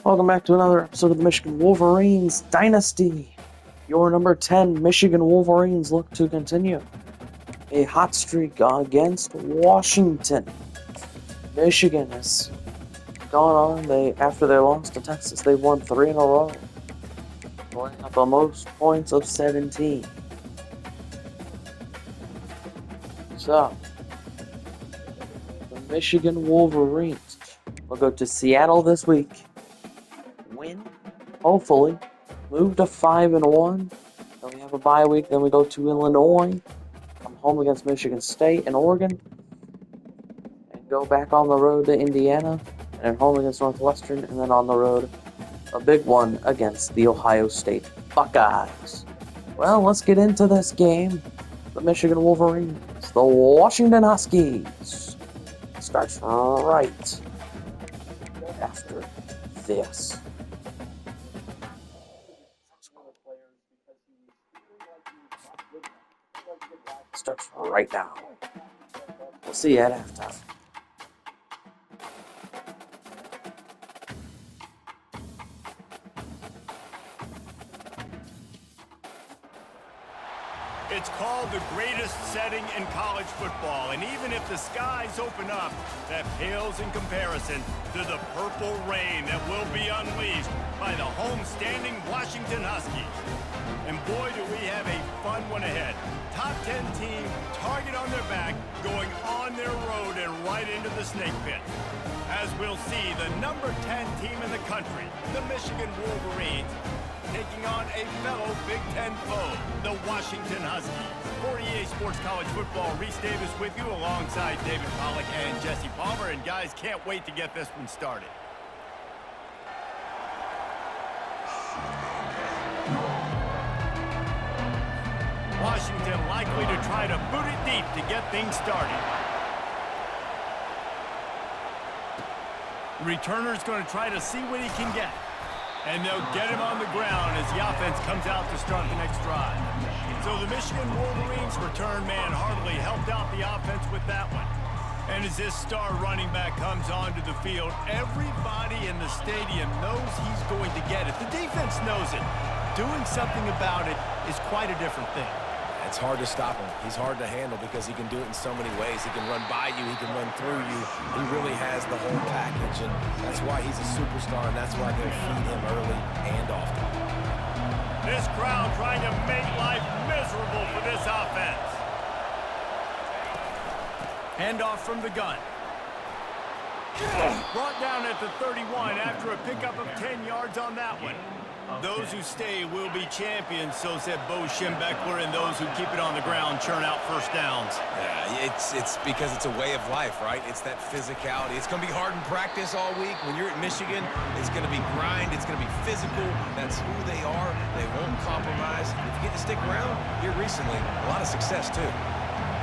Welcome back to another episode of the Michigan Wolverines Dynasty. Your number 10 Michigan Wolverines look to continue a hot streak against Washington. Michigan has gone on. After they lost to Texas, they've won 3 in a row, putting up the most points of 17. So, the Michigan Wolverines will go to Seattle this week. Win, hopefully, move to 5-1. Then we have a bye week. Then we go to Illinois, come home against Michigan State and Oregon, and go back on the road to Indiana, and home against Northwestern, and then on the road, a big one against the Ohio State Buckeyes. Well, let's get into this game. The Michigan Wolverines, the Washington Huskies, starts right after this. Starts right now. We'll see you at halftime. It's called the greatest setting in college football, and even if the skies open up, that pales in comparison to the purple rain that will be unleashed by the home-standing Washington Huskies. And boy, do we have a fun one ahead. Top 10 team, target on their back, going on their road and right into the snake pit. As we'll see, the number 10 team in the country, the Michigan Wolverines, taking on a fellow Big Ten foe, the Washington Huskies. For EA Sports College Football, Reese Davis with you alongside David Pollack and Jesse Palmer. And guys, can't wait to get this one started. Washington likely to try to boot it deep to get things started. Returner's going to try to see what he can get. And they'll get him on the ground as the offense comes out to start the next drive. So the Michigan Wolverines return man hardly helped out the offense with that one. And as this star running back comes onto the field, everybody in the stadium knows he's going to get it. The defense knows it. Doing something about it is quite a different thing. It's hard to stop him. He's hard to handle because he can do it in so many ways. He can run by you. He can run through you. He really has the whole package, and that's why he's a superstar, and that's why they'll feed him early and often. This crowd trying to make life miserable for this offense. Handoff from the gun. Brought down at the 31 after a pickup of 10 yards on that one. Those who stay will be champions, so said Bo Schembechler, and those who keep it on the ground churn out first downs. Yeah, it's because it's a way of life, right? It's that physicality. It's going to be hard in practice all week. When you're at Michigan, it's going to be grind. It's going to be physical. That's who they are. They won't compromise. If you get to stick around here recently, a lot of success, too.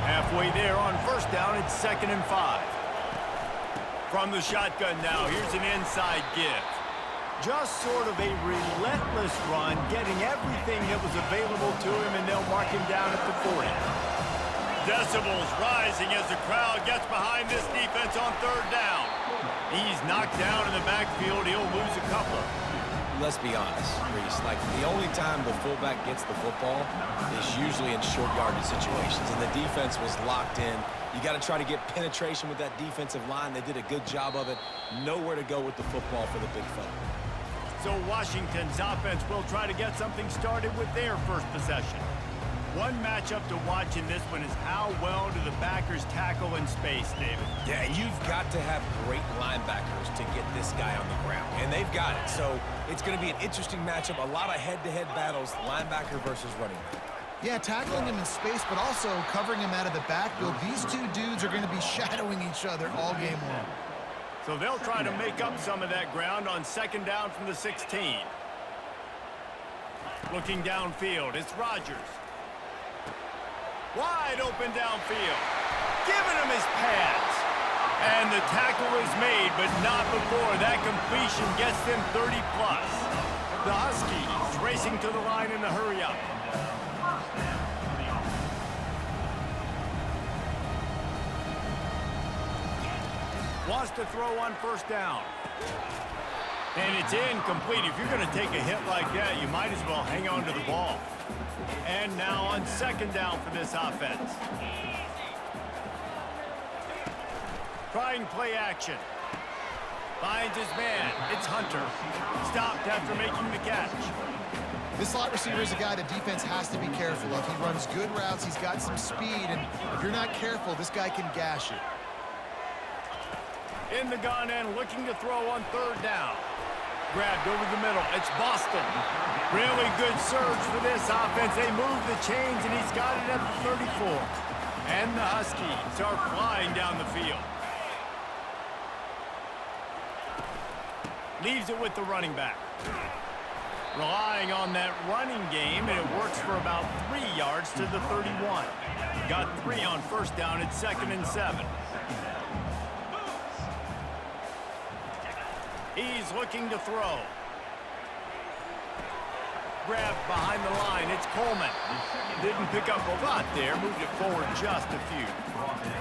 Halfway there on first down, it's 2nd and 5. From the shotgun now, here's an inside give. Just sort of a relentless run, getting everything that was available to him, and they'll mark him down at the 40. Decibels rising as the crowd gets behind this defense on 3rd down. He's knocked down in the backfield. He'll lose a couple. Let's be honest, Reese. Like, the only time the fullback gets the football is usually in short yardage situations, and the defense was locked in. You got to try to get penetration with that defensive line. They did a good job of it. Nowhere to go with the football for the big fella. So Washington's offense will try to get something started with their first possession. One matchup to watch in this one is how well do the backers tackle in space, David? Yeah, and you've got to have great linebackers to get this guy on the ground, and they've got it. So it's going to be an interesting matchup, a lot of head-to-head battles, linebacker versus running back. Yeah, tackling him in space, but also covering him out of the backfield. These two dudes are going to be shadowing each other all game long. So they'll try to make up some of that ground on 2nd down from the 16. Looking downfield, it's Rodgers. Wide open downfield. Giving him his pads. And the tackle is made, but not before that completion gets them 30+. The Huskies racing to the line in the hurry-up. Wants to throw on 1st down. And it's incomplete. If you're going to take a hit like that, you might as well hang on to the ball. And now on second down for this offense. Trying play action. Finds his man. It's Hunter. Stopped after making the catch. This slot receiver is a guy the defense has to be careful of. He runs good routes. He's got some speed. And if you're not careful, this guy can gash it. In the gun and looking to throw on third down. Grabbed over the middle. It's Boston. Really good surge for this offense. They move the chains, and he's got it at the 34. And the Huskies are flying down the field. Leaves it with the running back. Relying on that running game, and it works for about 3 yards to the 31. Got 3 on first down at 2nd and 7. He's looking to throw. Grabbed behind the line. It's Coleman. Didn't pick up a lot there. Moved it forward just a few.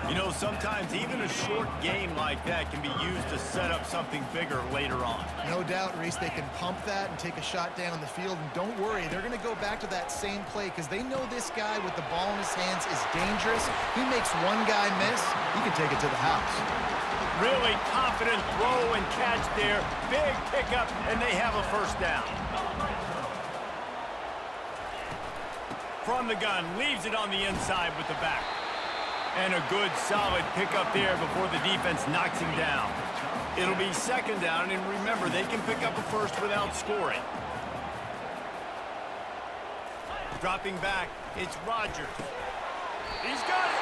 You know, sometimes even a short game like that can be used to set up something bigger later on. No doubt, Reese, they can pump that and take a shot down the field. And don't worry, they're going to go back to that same play because they know this guy with the ball in his hands is dangerous. He makes one guy miss, he can take it to the house. Really confident throw and catch there. Big pickup, and they have a first down. From the gun, leaves it on the inside with the back. And a good, solid pickup there before the defense knocks him down. It'll be second down, and remember, they can pick up a first without scoring. Dropping back, it's Rodgers. He's got it.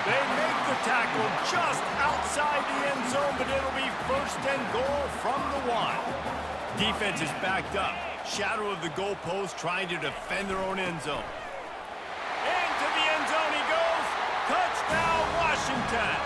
They make the tackle just outside the end zone, but it'll be first and goal from the 1. Defense is backed up. Shadow of the goalpost trying to defend their own end zone. Into the end zone he goes. Touchdown, Washington.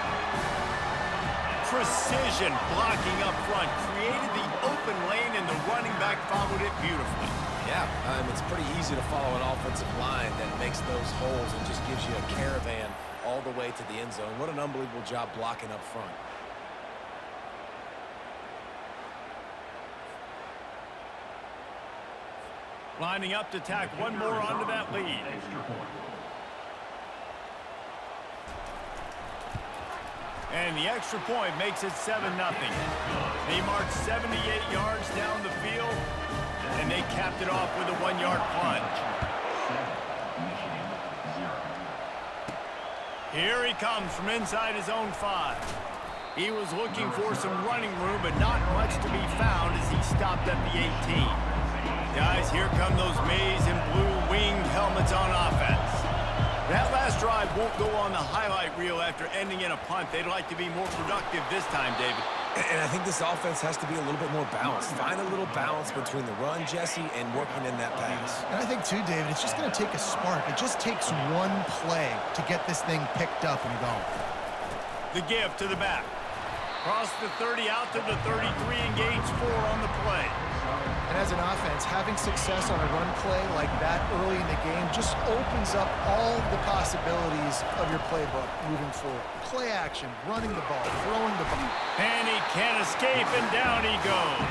Precision blocking up front. Created the open lane, and the running back followed it beautifully. Yeah, it's pretty easy to follow an offensive line that makes those holes and just gives you a caravan all the way to the end zone. What an unbelievable job blocking up front. Lining up to tack one more onto that lead. And the extra point makes it 7-0. They marched 78 yards down the field, and they capped it off with a 1-yard plunge. Here he comes from inside his own 5. He was looking for some running room, but not much to be found as he stopped at the 18. Guys, here come those maize and blue winged helmets on offense. That last drive won't go on the highlight reel after ending in a punt. They'd like to be more productive this time, David. And I think this offense has to be a little bit more balanced. Find a little balance between the run, Jesse, and working in that pass. And I think, too, David, it's just going to take a spark. It just takes one play to get this thing picked up and going. The give to the back. Cross the 30 out to the 33 and gains 4 on the play. And as an offense, having success on a run play like that early in the game just opens up all the possibilities of your playbook moving forward. Play action, running the ball, throwing the ball. And he can't escape, and down he goes.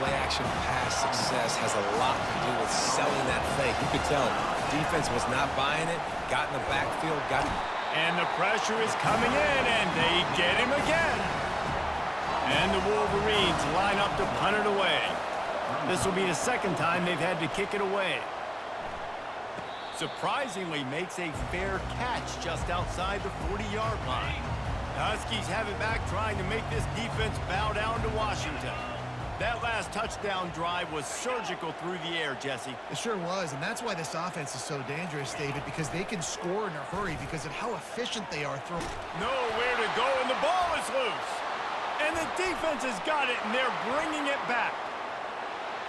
Play action pass success has a lot to do with selling that fake. You could tell defense was not buying it, got in the backfield, got... And the pressure is coming in, and they get him again. And the Wolverines line up to punt it away. This will be the second time they've had to kick it away. Surprisingly makes a fair catch just outside the 40-yard line. The Huskies have it back, trying to make this defense bow down to Washington. That last touchdown drive was surgical through the air, Jesse. It sure was, and that's why this offense is so dangerous, David, because they can score in a hurry because of how efficient they are throwing. Nowhere to go, and the ball is loose. And the defense has got it, and they're bringing it back.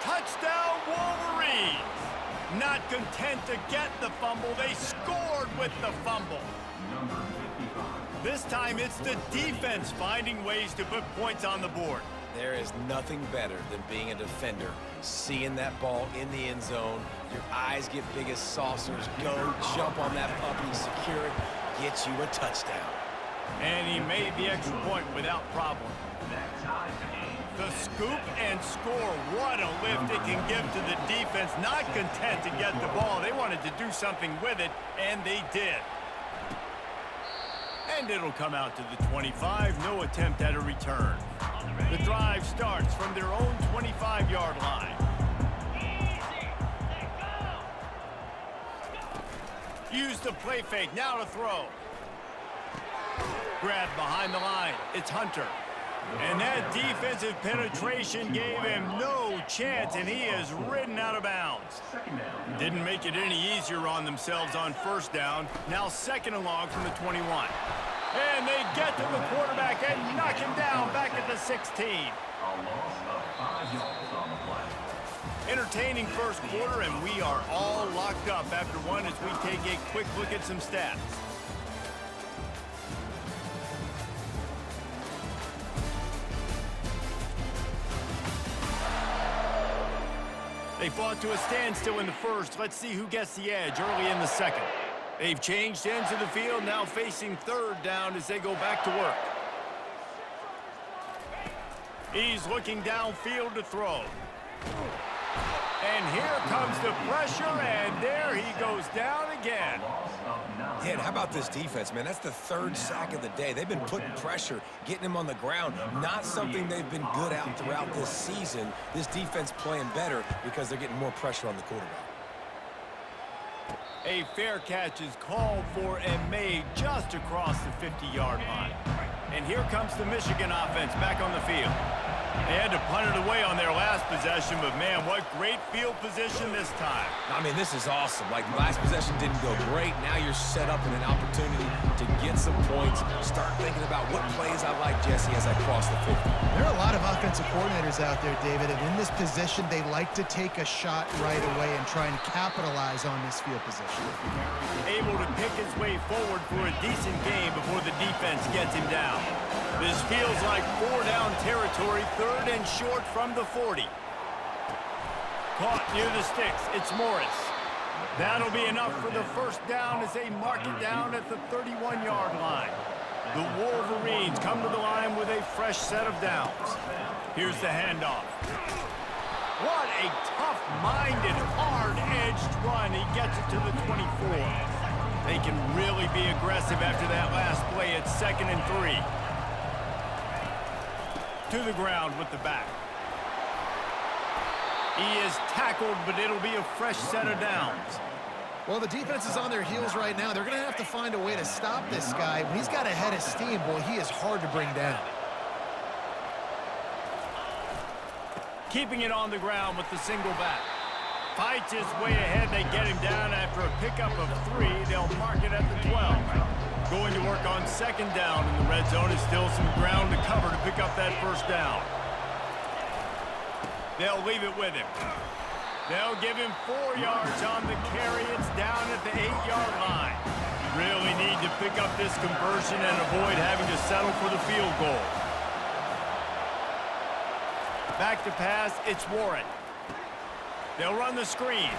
Touchdown, Wolverines. Not content to get the fumble, they scored with the fumble. This time, it's the defense finding ways to put points on the board. There is nothing better than being a defender. Seeing that ball in the end zone, your eyes get big as saucers. Go, jump on that puppy, secure it, get you a touchdown. And he made the extra point without problem. The scoop and score. What a lift it can give to the defense. Not content to get the ball. They wanted to do something with it, and they did. And it'll come out to the 25. No attempt at a return. The drive starts from their own 25-yard line. Use the play fake. Now to throw. Grab behind the line. It's Hunter. And that defensive penetration gave him no chance, and he is ridden out of bounds. Didn't make it any easier on themselves on first down. Now second and long from the 21. And they get to the quarterback and knock him down back at the 16. Entertaining first quarter, and we are all locked up after one as we take a quick look at some stats. They fought to a standstill in the first. Let's see who gets the edge early in the second. They've changed ends of the field, now facing third down as they go back to work. He's looking downfield to throw. And here comes the pressure, and there he goes down again. Yeah, and how about this defense, man? That's the third sack of the day. They've been putting pressure, getting him on the ground. Not something they've been good at throughout this season. This defense playing better because they're getting more pressure on the quarterback. A fair catch is called for and made just across the 50-yard line. And here comes the Michigan offense back on the field. They had to punt it away on their last possession, but man, what great field position this time. I mean, this is awesome. Like, last possession didn't go great. Now you're set up in an opportunity to get some points. Start thinking about what plays I like, Jesse, as I cross the 50. There are a lot of offensive coordinators out there, David, and in this position, they like to take a shot right away and try and capitalize on this field position. Able to pick his way forward for a decent game before the defense gets him down. This feels like four-down territory, third and short from the 40. Caught near the sticks. It's Morris. That'll be enough for the first down as they mark it down at the 31-yard line. The Wolverines come to the line with a fresh set of downs. Here's the handoff. What a tough-minded, hard-edged run. He gets it to the 24. They can really be aggressive after that last play. It's 2nd and 3. To the ground with the back. He is tackled, but it'll be a fresh set of downs. Well, the defense is on their heels right now. They're going to have to find a way to stop this guy. When he's got a head of steam, boy, he is hard to bring down. Keeping it on the ground with the single back. Fights his way ahead. They get him down after a pickup of 3. They'll mark it at the 12. Going to work on second down in the red zone. Is still some ground to cover to pick up that first down. They'll leave it with him. They'll give him 4 yards on the carry. It's down at the 8-yard line. Really need to pick up this conversion and avoid having to settle for the field goal. Back to pass, it's Warren. They'll run the screen.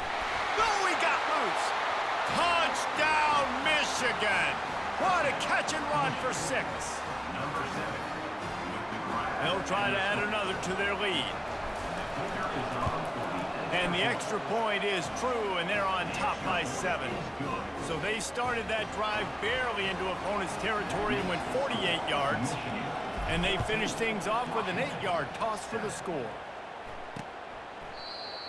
Oh, he got loose. Touchdown, Michigan. What a catch and run for 6. They'll try to add another to their lead. And the extra point is true, and they're on top by 7. So they started that drive barely into opponent's territory and went 48 yards. And they finished things off with an 8-yard toss for the score.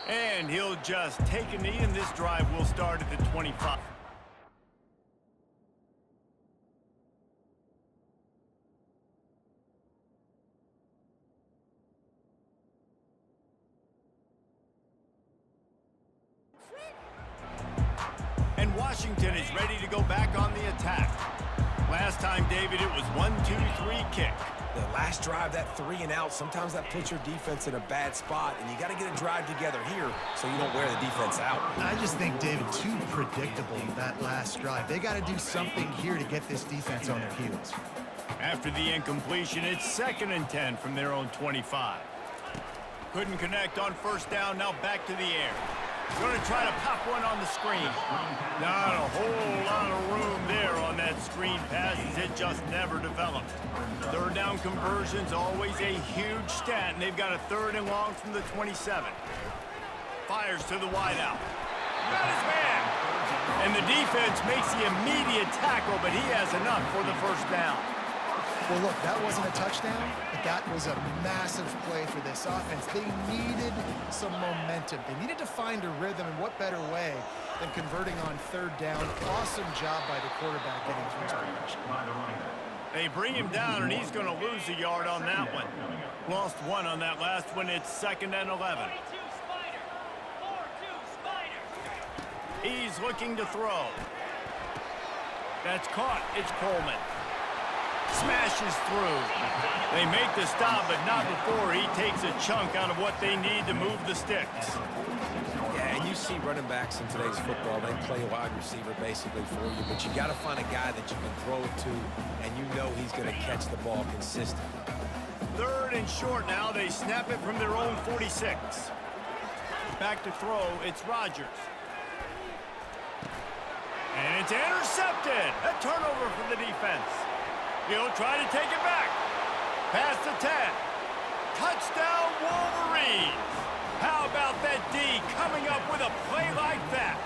And he'll just take a knee, and this drive will start at the 25. And Washington is ready to go back on the attack. Last time, David, it was 1-2-3 kick. The last drive, that 3 and out, sometimes that puts your defense in a bad spot, and you got to get a drive together here so you don't wear the defense out. I just think, David, too predictable that last drive. They got to do something here to get this defense on their heels. After the incompletion, it's 2nd and 10 from their own 25. Couldn't connect on first down, now back to the air. Going to try to pop one on the screen. Not a whole lot of room there on that screen pass as it just never developed. Third down conversion's always a huge stat, and they've got a 3rd and long from the 27. Fires to the wideout. Got his man. And the defense makes the immediate tackle, but he has enough for the 1st down. Well, look, that wasn't a touchdown, but that was a massive play for this offense. They needed some momentum. They needed to find a rhythm, and what better way than converting on 3rd down. Awesome job by the quarterback getting through his progression. They bring him down, and he's going to lose a yard on that one. Lost 1 on that last one. It's 2nd and 11. He's looking to throw. That's caught. It's Coleman. Smashes through. They make the stop, but not before he takes a chunk out of what they need to move the sticks. Yeah, and you see running backs in today's football, they play wide receiver basically for you, but you got to find a guy that you can throw it to, and you know he's going to catch the ball consistently. 3rd and short now. They snap it from their own 46. Back to throw. It's Rodgers. And it's intercepted. A turnover for the defense. He'll try to take it back. Past the 10. Touchdown, Wolverines. How about that D coming up with a play like that?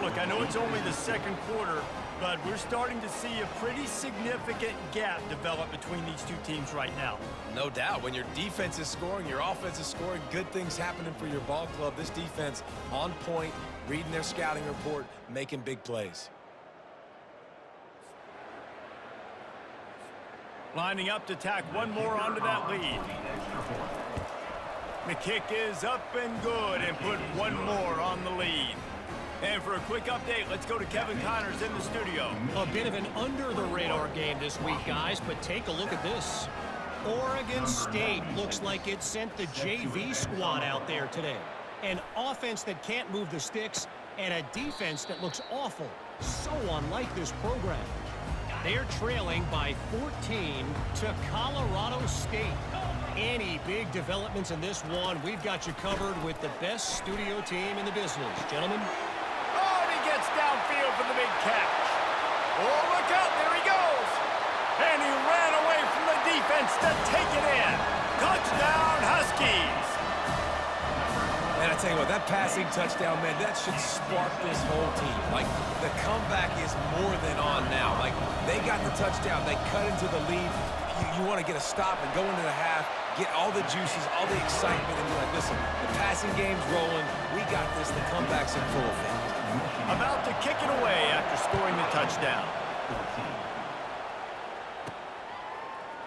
Look, I know it's only the 2nd quarter, but we're starting to see a pretty significant gap develop between these two teams right now. No doubt. When your defense is scoring, your offense is scoring, good things happening for your ball club. This defense on point, reading their scouting report, making big plays. Lining up to tack one more onto that lead. The kick is up and good and put one more on the lead. And for a quick update, let's go to Kevin Connors in the studio. A bit of an under-the-radar game this week, guys, but take a look at this. Oregon State looks like it sent the JV squad out there today. An offense that can't move the sticks and a defense that looks awful. So unlike this program. They're trailing by 14 to Colorado State. Any big developments in this one, we've got you covered with the best studio team in the business. Gentlemen. Oh, and he gets downfield for the big catch. Oh, look out, there he goes. And he ran away from the defense to take it in. Touchdown, Huskies. And I tell you what, that passing touchdown, man, that should spark this whole team. Like, the comeback is more than on now. Like, they got the touchdown. They cut into the lead. You want to get a stop and go into the half, get all the juices, all the excitement, and be like, listen, the passing game's rolling. We got this. The comeback's in full effect. About to kick it away after scoring the touchdown.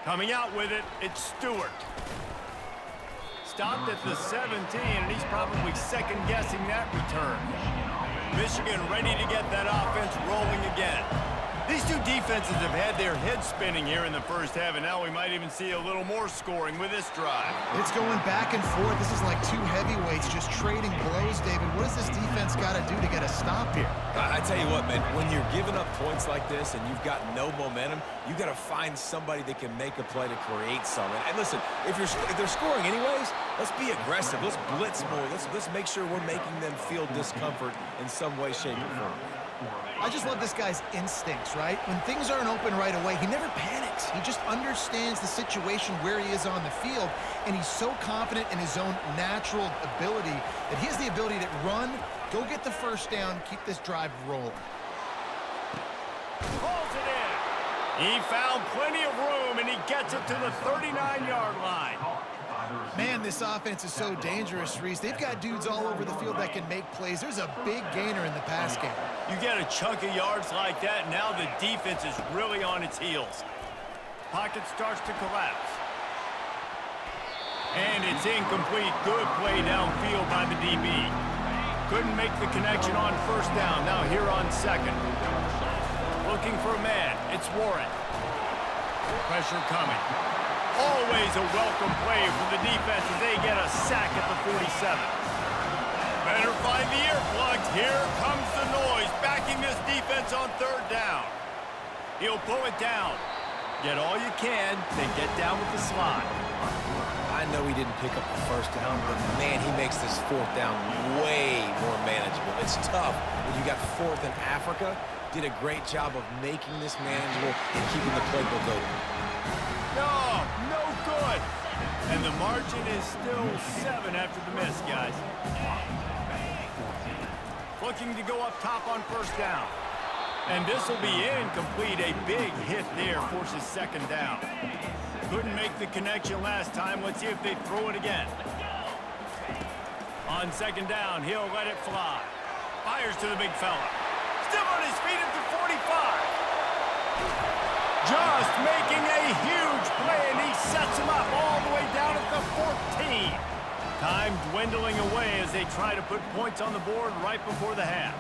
Coming out with it, it's Stewart. Stopped at the 17, and he's probably second-guessing that return. Michigan ready to get that offense rolling again. These two defenses have had their heads spinning here in the 1st half, and now we might even see a little more scoring with this drive. It's going back and forth. This is like two heavyweights just trading blows, David. What does this defense got to do to get a stop here? I tell you what, man, when you're giving up points like this and you've got no momentum, you got to find somebody that can make a play to create something. And listen, if they're scoring anyways, let's be aggressive. Let's blitz more. Let's make sure we're making them feel discomfort in some way, shape, or form. I just love this guy's instincts, right? When things aren't open right away, he never panics. He just understands the situation where he is on the field, and he's so confident in his own natural ability that he has the ability to run, go get the 1st down, keep this drive rolling. Pulls it in. He found plenty of room, and he gets it to the 39-yard line. Man, this offense is so dangerous, Reese. They've got dudes all over the field that can make plays. There's a big gainer in the pass game. You get a chunk of yards like that, now the defense is really on its heels. Pocket starts to collapse. And it's incomplete. Good play downfield by the DB. Couldn't make the connection on 1st down. Now here on 2nd. Looking for a man. It's Warren. Pressure coming. Always a welcome play for the defense as they get a sack at the 47. Better find the earplugs. Here comes the noise, backing this defense on 3rd down. He'll pull it down. Get all you can, then get down with the slot. I I know he didn't pick up the first down, but man, he makes this fourth down way more manageable. It's tough when you got fourth in Africa. Did a great job of making this manageable and keeping the playbook open. No good. And the margin is still 7 after the miss, guys. Looking to go up top on first down. And this will be incomplete. A big hit there forces second down. Couldn't make the connection last time. Let's see if they throw it again. On second down, he'll let it fly. Fires to the big fella. Still on his feet at the 45. Just making a huge play, and he sets him up all the way down at the 14. Time dwindling away as they try to put points on the board right before the half.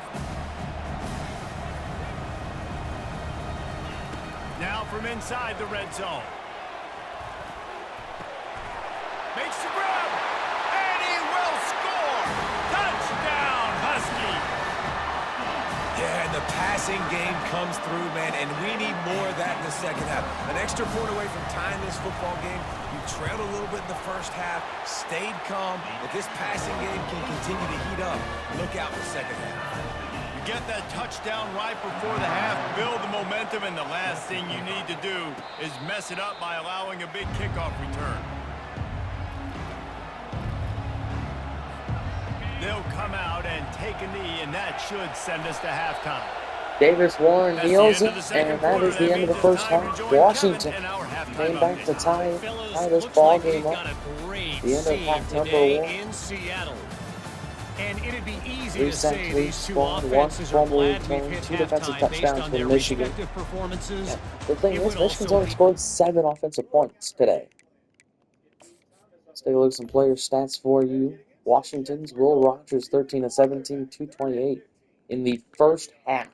Now from inside the red zone. Makes the grab, and he will score! Touchdown, Huskies! Yeah, and the passing game comes through, man, and we need more of that in the second half. An extra point away from tying this football game. You trailed a little bit in the first half, stayed calm. If this passing game can continue to heat up, look out in the second half. Get that touchdown right before the half, build the momentum, and the last thing you need to do is mess it up by allowing a big kickoff return. They'll come out and take a knee, and that should send us to halftime. Davis Warren kneels it, and that is the end of the first half. Washington came back to tie this ball game up. The end of half number 1. In Seattle. And it'd be easy 3 to say sacks, these two 1 offenses are fumble glad we've return, hit 2 defensive halftime based touchdowns on for their Michigan. respective performances. Yeah. The thing It is, would Michigan's also only be- scored 7 offensive points today. Let's take a look at some player stats for you. Washington's Will Rogers, 13 of 17, 228 in the first half.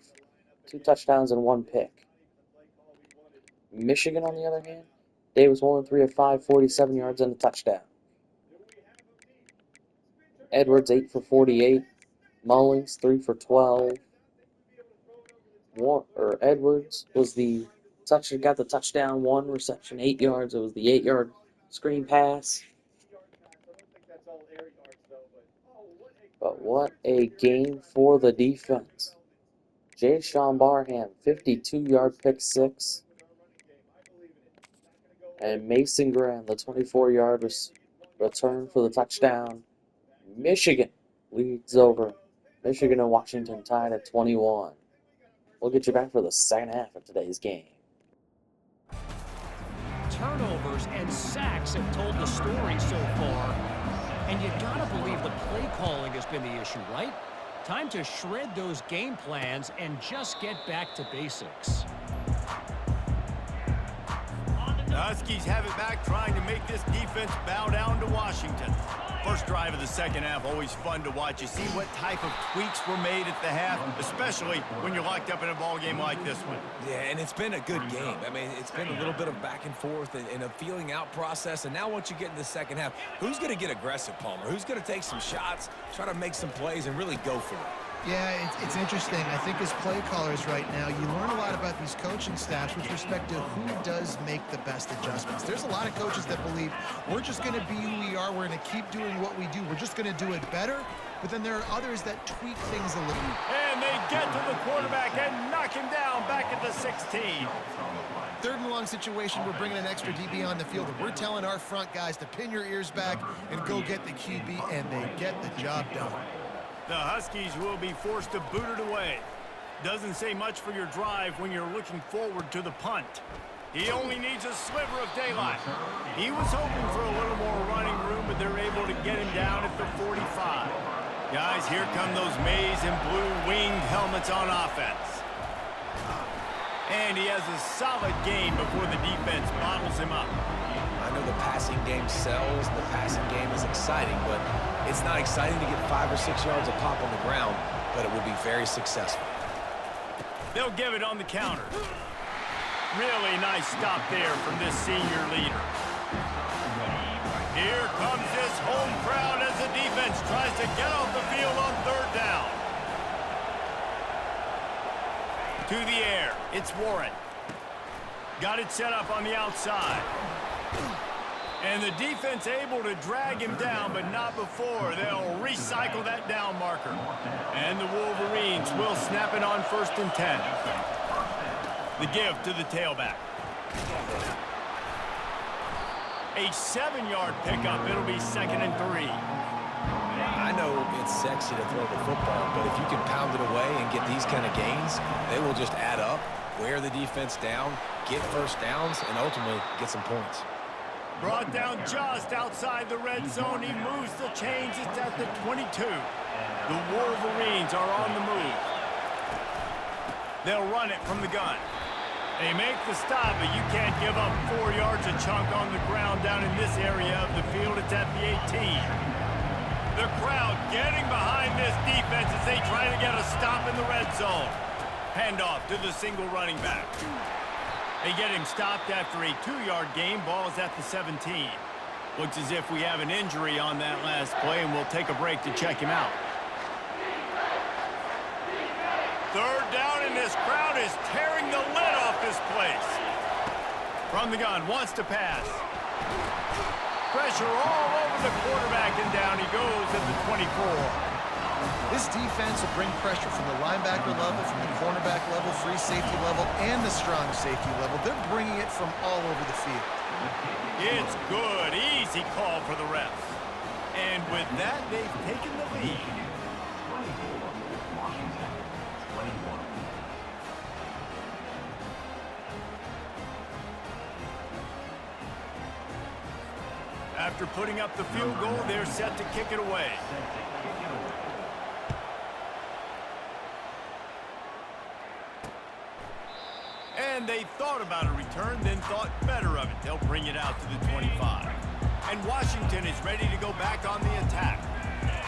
2 touchdowns and 1 pick. Michigan, on the other hand, Davis Warren, 3 of 5, 47 yards and a touchdown. Edwards, 8 for 48. Mullins, 3 for 12. Edwards was got the touchdown, 1 reception, 8 yards. It was the 8-yard screen pass. But what a game for the defense. Jay Sean Barham, 52-yard pick 6. And Mason Graham, the 24-yard return for the touchdown. Michigan leads over. Michigan and Washington tied at 21. We'll get you back for the second half of today's game. Turnovers and sacks have told the story so far. And you gotta believe the play calling has been the issue, right? Time to shred those game plans and just get back to basics. The Huskies have it back, trying to make this defense bow down to Washington. First drive of the second half, always fun to watch. You see what type of tweaks were made at the half, especially when you're locked up in a ball game like this one. Yeah, and it's been a good game. I mean, it's been a little bit of back and forth and a feeling out process. And now once you get in the second half, who's going to get aggressive, Palmer? Who's going to take some shots, try to make some plays, and really go for it? Yeah, it's interesting. I think as play callers right now, you learn a lot about these coaching staffs with respect to who does make the best adjustments. There's a lot of coaches that believe we're just going to be who we are. We're going to keep doing what we do. We're just going to do it better. But then there are others that tweak things a little. And they get to the quarterback and knock him down back at the 16. Third and long situation, we're bringing an extra DB on the field, and we're telling our front guys to pin your ears back and go get the QB, and they get the job done. The Huskies will be forced to boot it away. Doesn't say much for your drive when you're looking forward to the punt. He only needs a sliver of daylight. He was hoping for a little more running room, but they're able to get him down at the 45. Guys, here come those maize and blue winged helmets on offense. And he has a solid gain before the defense bottles him up. I know the passing game sells, and the passing game is exciting, but it's not exciting to get 5 or 6 yards a pop on the ground, but it will be very successful. They'll give it on the counter. Really nice stop there from this senior leader. Here comes this home crowd as the defense tries to get off the field on third down. To the air, it's Warren. Got it set up on the outside. And the defense able to drag him down, but not before. They'll recycle that down marker. And the Wolverines will snap it on 1st and 10. The give to the tailback. A 7-yard pickup. It'll be 2nd and 3. I know it's sexy to throw the football, but if you can pound it away and get these kind of gains, they will just add up, wear the defense down, get first downs, and ultimately get some points. Brought down just outside the red zone. He moves the chains. It's at the 22. The Wolverines are on the move. They'll run it from the gun. They make the stop, but you can't give up 4 yards a chunk on the ground down in this area of the field. It's at the 18. The crowd getting behind this defense as they try to get a stop in the red zone. Handoff to the single running back. They get him stopped after a 2-yard gain. Ball is at the 17. Looks as if we have an injury on that last play, and we'll take a break to check him out. 3rd down, and this crowd is tearing the lid off this place. From the gun, wants to pass. Pressure all over the quarterback, and down he goes at the 24. This defense will bring pressure from the linebacker level, from the cornerback level, free safety level, and the strong safety level. They're bringing it from all over the field. It's good. Easy call for the refs. And with that, they've taken the lead. After putting up the field goal, they're set to kick it away. And they thought about a return, then thought better of it. They'll bring it out to the 25. And Washington is ready to go back on the attack.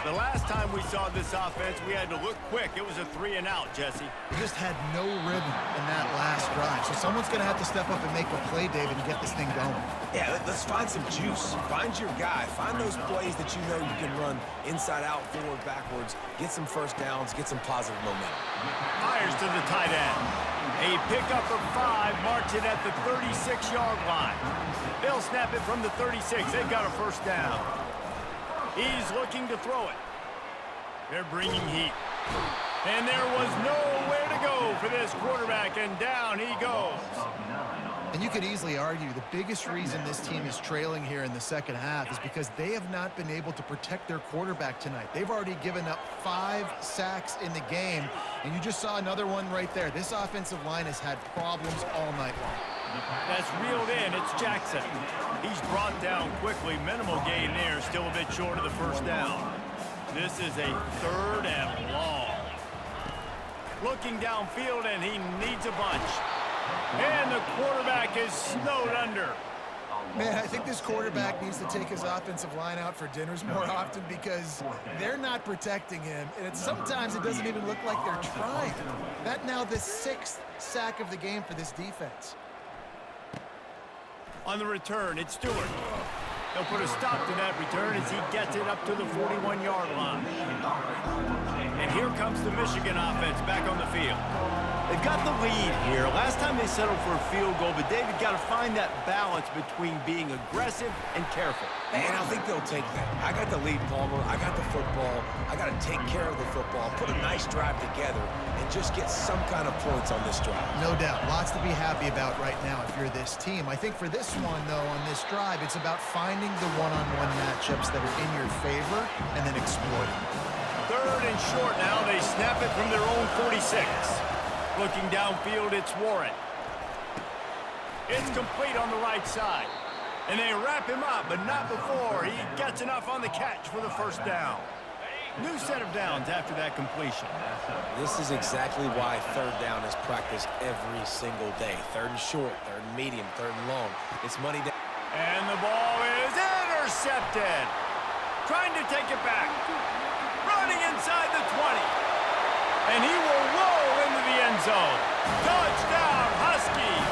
The last time we saw this offense, we had to look quick. It was a 3-and-out, Jesse. They just had no rhythm in that last drive. So someone's going to have to step up and make a play, David, and get this thing going. Yeah, let's find some juice. Find your guy. Find those plays that you know you can run inside out, forward, backwards. Get some first downs. Get some positive momentum. Fires to the tight end. A pickup of 5 marks it at the 36-yard line. They'll snap it from the 36. They've got a first down. He's looking to throw it. They're bringing heat. And there was nowhere to go for this quarterback, and down he goes. And you could easily argue the biggest reason this team is trailing here in the second half is because they have not been able to protect their quarterback tonight. They've already given up 5 sacks in the game, and you just saw another one right there. This offensive line has had problems all night long. That's reeled in. It's Jackson. He's brought down quickly. Minimal gain there. Still a bit short of the first down. This is a 3rd and long. Looking downfield, and he needs a bunch. And the quarterback is snowed under. Man, I think this quarterback needs to take his offensive line out for dinners more often because they're not protecting him. And sometimes it doesn't even look like they're trying. That now the 6th sack of the game for this defense. On the return, it's Stewart. They'll put a stop to that return as he gets it up to the 41-yard line. And here comes the Michigan offense back on the field. They've got the lead here. Last time they settled for a field goal, but David got to find that balance between being aggressive and careful. And I think they'll take that. I got the lead, Palmer. I got the football. I got to take care of the football, put a nice drive together, and just get some kind of points on this drive. No doubt. Lots to be happy about right now if you're this team. I think for this one, though, on this drive, it's about finding the one-on-one matchups that are in your favor and then exploiting. 3rd and short now. They snap it from their own 46. Looking downfield, it's Warren. It's complete on the right side. And they wrap him up, but not before he gets enough on the catch for the first down. New set of downs after that completion. This is exactly why 3rd down is practiced every single day. 3rd and short, 3rd and medium, 3rd and long. It's money down. And the ball is intercepted. Trying to take it back. Running inside the 20. And he will roll into the end zone. Touchdown, Huskies.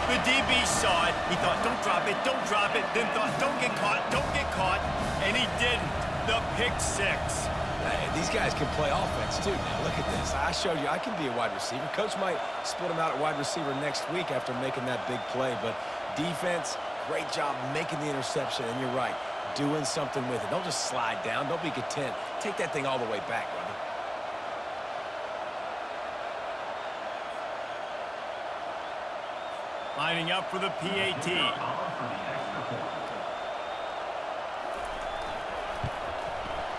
The DB saw it. He thought, don't drop it, don't drop it. Then thought, don't get caught, don't get caught. And he didn't. The pick 6. These guys can play offense, too. Now, look at this. I showed you I can be a wide receiver. Coach might split him out at wide receiver next week after making that big play. But defense, great job making the interception, and you're right, doing something with it. Don't just slide down. Don't be content. Take that thing all the way back, brother. Lining up for the PAT.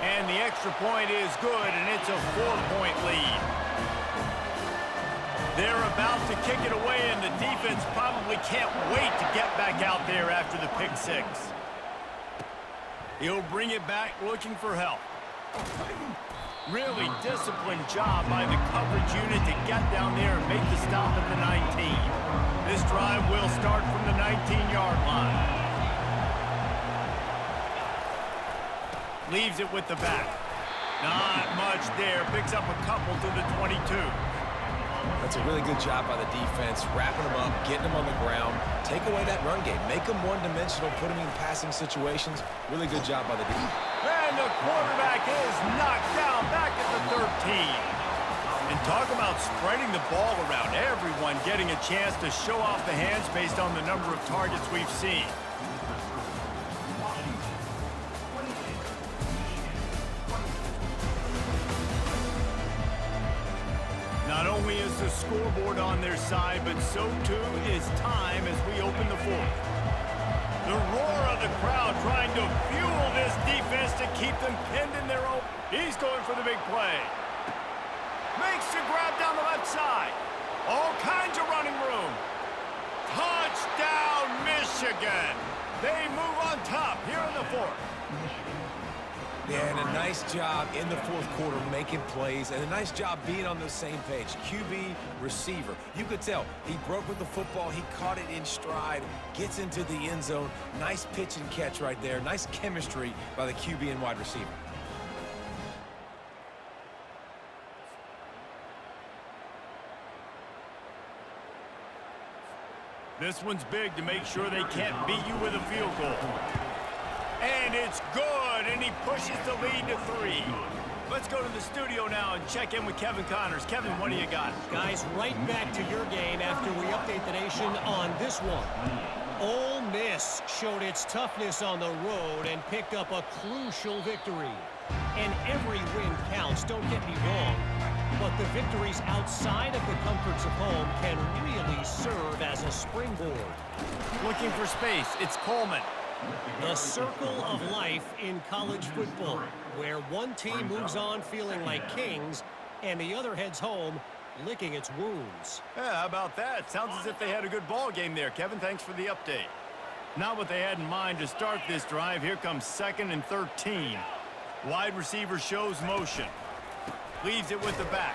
And the extra point is good, and it's a 4-point lead. They're about to kick it away, and the defense probably can't wait to get back out there after the pick six. He'll bring it back looking for help. Really disciplined job by the coverage unit to get down there and make the stop at the 19. This drive will start from the 19-yard line. Leaves it with the back. Not much there. Picks up a couple to the 22. That's a really good job by the defense, wrapping them up, getting them on the ground. Take away that run game. Make them one-dimensional, put them in passing situations. Really good job by the defense. And the quarterback is knocked down back at the 13. And talk about spreading the ball around. Everyone getting a chance to show off the hands based on the number of targets we've seen. Not only is the scoreboard on their side, but so too is time as we open the fourth. The roar of the crowd trying to fuel this defense to keep them pinned in their own. He's going for the big play. Makes the grab down the left side. All kinds of running room. Touchdown, Michigan. They move on top here in the fourth. Yeah, and a nice job in the fourth quarter making plays, and a nice job being on the same page. QB, receiver. You could tell he broke with the football. He caught it in stride, gets into the end zone. Nice pitch and catch right there. Nice chemistry by the QB and wide receiver. This one's big to make sure they can't beat you with a field goal. And it's good, and he pushes the lead to 3. Let's go to the studio now and check in with Kevin Connors. Kevin, what do you got? Guys, right back to your game after we update the nation on this one. Ole Miss showed its toughness on the road and picked up a crucial victory. And every win counts, don't get me wrong. But the victories outside of the comforts of home can really serve as a springboard. Looking for space, it's Coleman. The circle of life in college football, where one team moves on feeling like kings and the other heads home licking its wounds. Yeah, how about that? Sounds as if they had a good ball game there. Kevin, thanks for the update. Not what they had in mind to start this drive. Here comes 2nd and 13. Wide receiver shows motion. Leaves it with the back.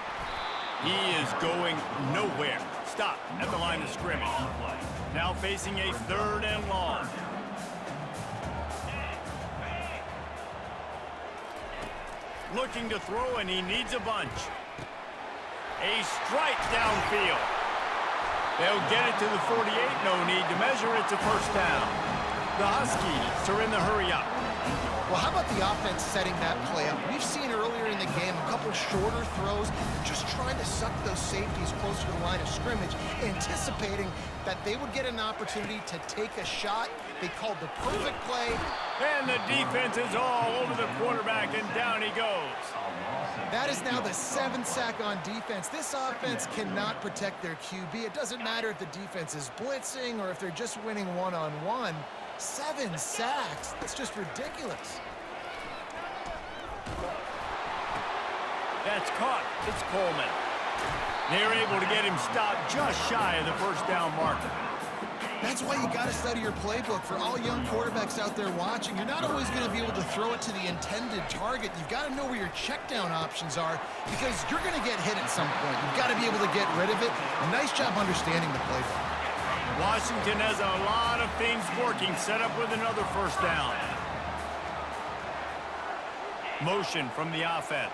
He is going nowhere. Stop at the line of scrimmage. Now facing a 3rd and long. Looking to throw, and he needs a bunch. A strike downfield. They'll get it to the 48. No need to measure. It's a first down. The Huskies are in the hurry up. Well, how about the offense setting that play up? We've seen earlier in the game a couple shorter throws, just trying to suck those safeties closer to the line of scrimmage, anticipating that they would get an opportunity to take a shot. They called the perfect play. And the defense is all over the quarterback, and down he goes. That is now the 7th sack on defense. This offense cannot protect their QB. It doesn't matter if the defense is blitzing or if they're just winning one-on-one. 7 sacks. That's just ridiculous. That's caught. It's Coleman. They're able to get him stopped just shy of the first down marker. That's why you got to study your playbook. For all young quarterbacks out there watching, you're not always going to be able to throw it to the intended target. You've got to know where your check down options are because you're going to get hit at some point. You've got to be able to get rid of it. Nice job understanding the playbook. Washington has a lot of things working, set up with another first down. Motion from the offense.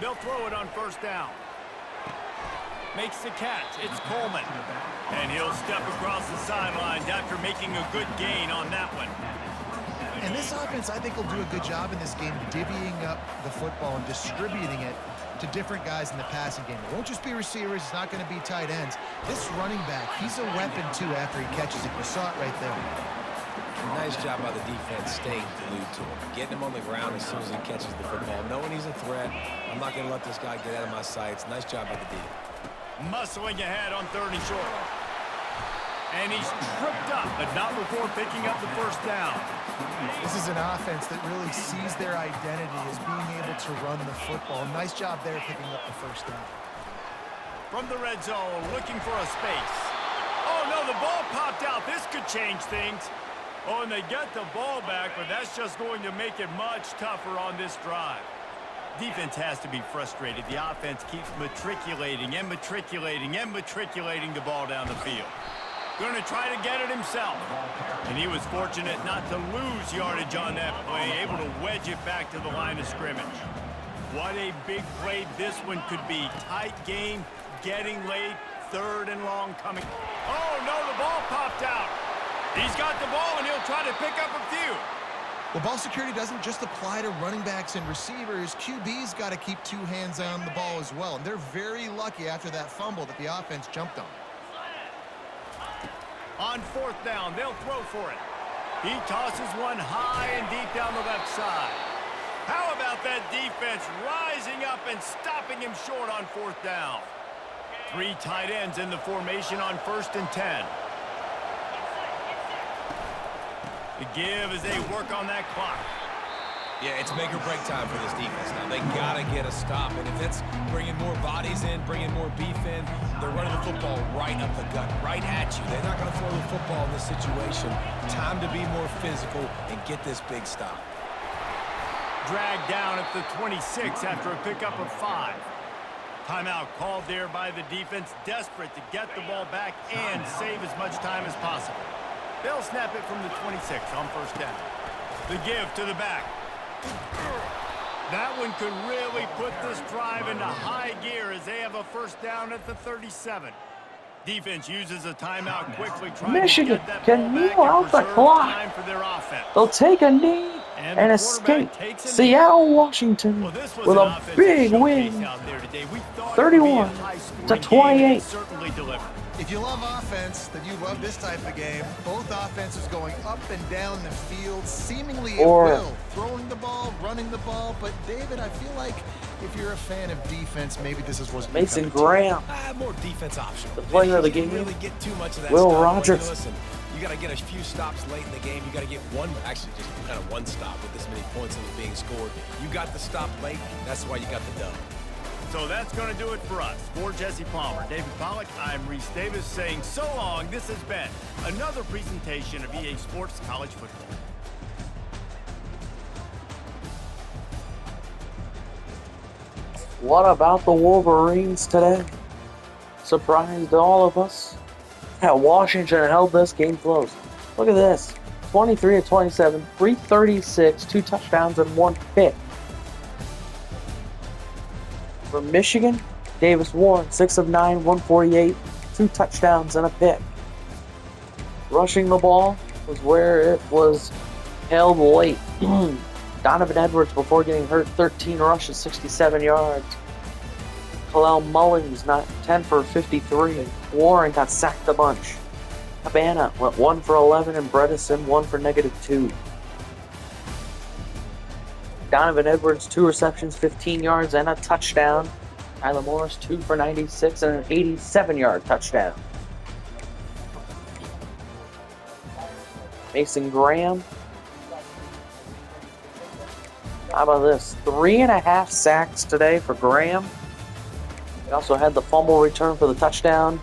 They'll throw it on first down. Makes the catch. It's Coleman. And he'll step across the sidelines after making a good gain on that one. And this offense, I think, will do a good job in this game divvying up the football and distributing it. to different guys in the passing game. It won't just be receivers. It's not going to be tight ends. This running back, he's a weapon, too, after he catches it. You saw it right there. Nice job by the defense staying glued to him. Getting him on the ground as soon as he catches the football. Knowing he's a threat, I'm not going to let this guy get out of my sights. Nice job by the D. Muscling ahead on 3rd and short. And he's tripped up, but not before picking up the first down. This is an offense that really sees their identity as being able to run the football. Nice job there picking up the first down. From the red zone, looking for a space. Oh, no, the ball popped out. This could change things. Oh, and they get the ball back, but that's just going to make it much tougher on this drive. Defense has to be frustrated. The offense keeps matriculating and matriculating and matriculating the ball down the field. Going to try to get it himself. And he was fortunate not to lose yardage on that play, able to wedge it back to the line of scrimmage. What a big play this one could be. Tight game, getting late, 3rd and long coming. Oh, no, the ball popped out. He's got the ball, and he'll try to pick up a few. Well, ball security doesn't just apply to running backs and receivers. QB's got to keep 2 hands on the ball as well. And they're very lucky after that fumble that the offense jumped on. On 4th down, they'll throw for it. He tosses one high and deep down the left side. How about that defense rising up and stopping him short on 4th down? 3 tight ends in the formation on 1st and 10. The give as they work on that clock. Yeah, it's make or break time for this defense now. They got to get a stop, and if it's bringing more bodies in, bringing more beef in, they're running the football right up the gut, right at you. They're not going to throw the football in this situation. Time to be more physical and get this big stop. Dragged down at the 26 after a pickup of 5. Timeout called there by the defense, desperate to get the ball back and save as much time as possible. They'll snap it from the 26 on 1st down. The give to the back. That one could really put this drive into high gear as they have a 1st down at the 37. Defense uses a timeout quickly, trying Michigan to get that can ball back kneel and out the preserve clock. time for their offense. They'll take a knee and escape. Seattle, Washington Well, this was with an a offensive big showcase win, out there today. We thought it would be a 31 high-scoring to game, and 28. it certainly delivered. If you love offense, then you love this type of game. Both offenses going up and down the field, seemingly at will. Throwing the ball, running the ball. But, David, I feel like if you're a fan of defense, maybe this is what's Mason Graham, More defense optional. the player of the game. Really get too much of that Will stuff. Rogers. Listen, you got to get a few stops late in the game. You got to get one, actually just kind of one stop with this many points that was being scored. You got the stop late. That's why you got the dub. So that's going to do it for us. For Jesse Palmer, David Pollack, I'm Reese Davis saying so long. This has been another presentation of EA Sports College Football. What about the Wolverines today? Surprised all of us. Yeah, Washington held this game close. Look at this. 23-27, 336, 2 touchdowns and 1 pick. For Michigan, Davis Warren, 6 of 9, 148, 2 touchdowns and a pick. Rushing the ball was where it was held late. Donovan Edwards, before getting hurt, 13 rushes, 67 yards. Kalel Mullings, 10 for 53. Warren got sacked a bunch. Cabana went 1 for 11, and Bredesen 1 for -2. Donovan Edwards, 2 receptions, 15 yards, and a touchdown. Tyler Morris, 2 for 96 and an 87-yard touchdown. Mason Graham. How about this? 3.5 sacks today for Graham. He also had the fumble return for the touchdown.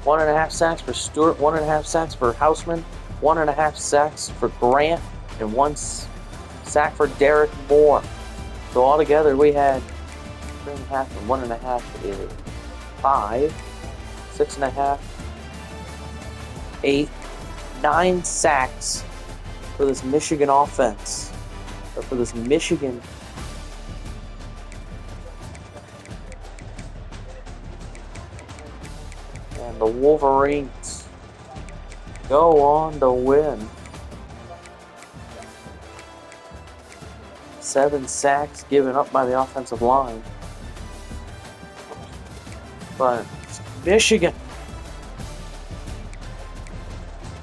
1.5 sacks for Stewart, 1.5 sacks for Houseman, 1.5 sacks for Grant, and 1 sack for Derek Moore. So altogether we had 3.5 and 1.5 is 5, 6.5, 8, 9 sacks for this Michigan offense. Or for this Michigan. And the Wolverines go on to win 7 sacks given up by the offensive line. But Michigan.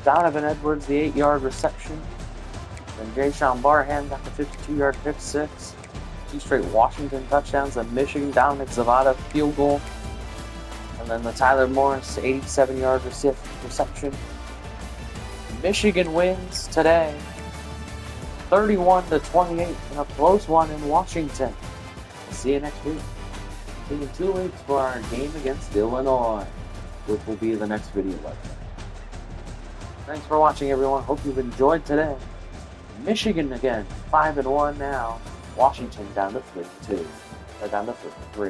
Donovan Edwards, the 8-yard reception. Then Jayshon Barham got the 52-yard pick six. 2 straight Washington touchdowns. And Michigan Dominic Zavada field goal. And then the Tyler Morris 87-yard reception. Michigan wins today, 31-28 in a close one in Washington. We'll see you next week. See you in 2 weeks for our game against Illinois, which will be the next video like that. Thanks for watching, everyone. Hope you've enjoyed today. Michigan again, 5-1 now. Washington down to 3-2. They're down to 3.